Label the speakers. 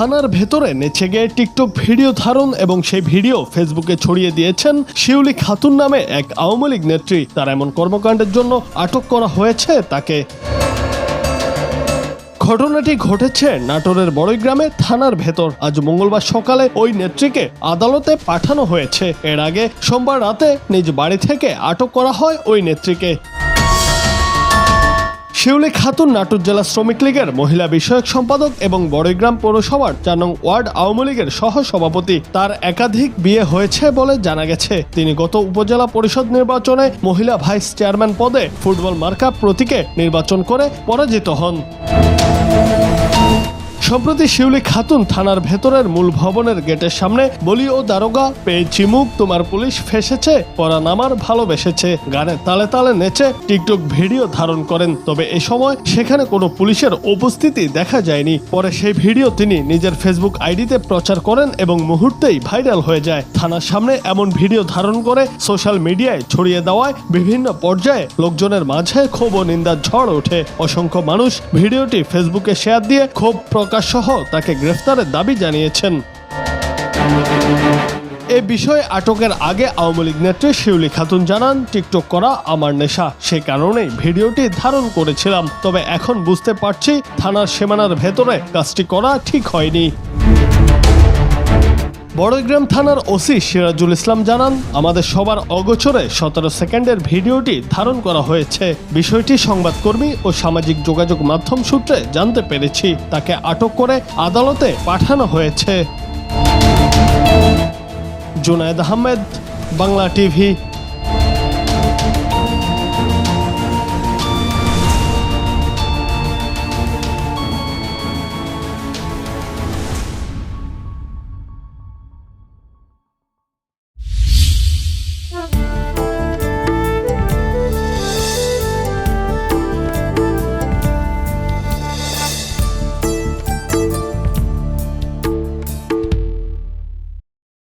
Speaker 1: থানার ভেতরে নেচে গিয়ে টিকটক ভিডিও ধারণ এবং সেই ভিডিও ফেসবুকে ছড়িয়ে দিয়েছেন শিউলি খাতুন নামে এক আওয়ামী লীগ নেত্রী। তার এমন কর্মকাণ্ডের জন্য আটক করা হয়েছে তাকে। ঘটনাটি ঘটেছে নাটোরের বড়ইগ্রামে থানার ভেতর। আজ মঙ্গলবার সকালে ওই নেত্রীকে আদালতে পাঠানো হয়েছে। এর আগে সোমবার রাতে নিজ বাড়ি থেকে আটক করা হয় ওই নেত্রীকে। শিউলি খাতুন নাটোর জেলা শ্রমিক লীগের মহিলা বিষয়ক সম্পাদক এবং বড়ইগ্রাম পৌরসভার ৪ নং ওয়ার্ড আওয়ামী লীগের সহ সভাপতি। তার একাধিক বিয়ে হয়েছে বলে জানা গেছে। তিনি গত উপজেলা পরিষদ নির্বাচনে মহিলা ভাইস চেয়ারম্যান পদে ফুটবল মার্কা প্রতীকে নির্বাচন করে পরাজিত হন। সম্প্রতি শিউলি খাতুন থানার ভেতরের মূল ভবনের গেটের সামনে বলি ও দারোগা পেয়েছি মুখ তোমার পুলিশ ফেসেছে পরাণ আমার ভালোবেসেছে গানের তালে তালে নেচে টিকটক ভিডিও ধারণ করেন। তবে এ সময় সেখানে কোনো পুলিশের উপস্থিতি দেখা যায়নি। পরে সেই ভিডিও তিনি নিজের ফেসবুক আইডিতে প্রচার করেন এবং মুহূর্তেই ভাইরাল হয়ে যায়। থানার সামনে এমন ভিডিও ধারণ করে সোশ্যাল মিডিয়ায় ছড়িয়ে দেওয়ায় বিভিন্ন পর্যায়ে লোকজনের মাঝে ক্ষোভ ও নিন্দার ঝড় ওঠে। অসংখ্য মানুষ ভিডিওটি ফেসবুকে শেয়ার দিয়ে ক্ষোভ প্রকাশ সহ তাকে গ্রেফতারের দাবি জানিয়েছেন। এ বিষয়ে আটকের আগে আওয়ামী লীগ নেত্রী শিউলি খাতুন জানান, টিকটক করা আমার নেশা, সে কারণেই ভিডিওটি ধারণ করেছিলাম। তবে এখন বুঝতে পারছি থানার সীমানার ভেতরে কাজটি করা ঠিক হয়নি। বড়ইগ্রাম থানার ওসি সিরাজুল ইসলাম জানান, আমাদের সবার অগোচরে 17 সেকেন্ডের ভিডিওটি ধারণ করা হয়েছে। বিষয়টি সংবাদকর্মী ও সামাজিক যোগাযোগ মাধ্যম সূত্রে জানতে পেরেছি। তাকে আটক করে আদালতে পাঠানো হয়েছে। জুনায়েদ আহমেদ, বাংলা টিভি।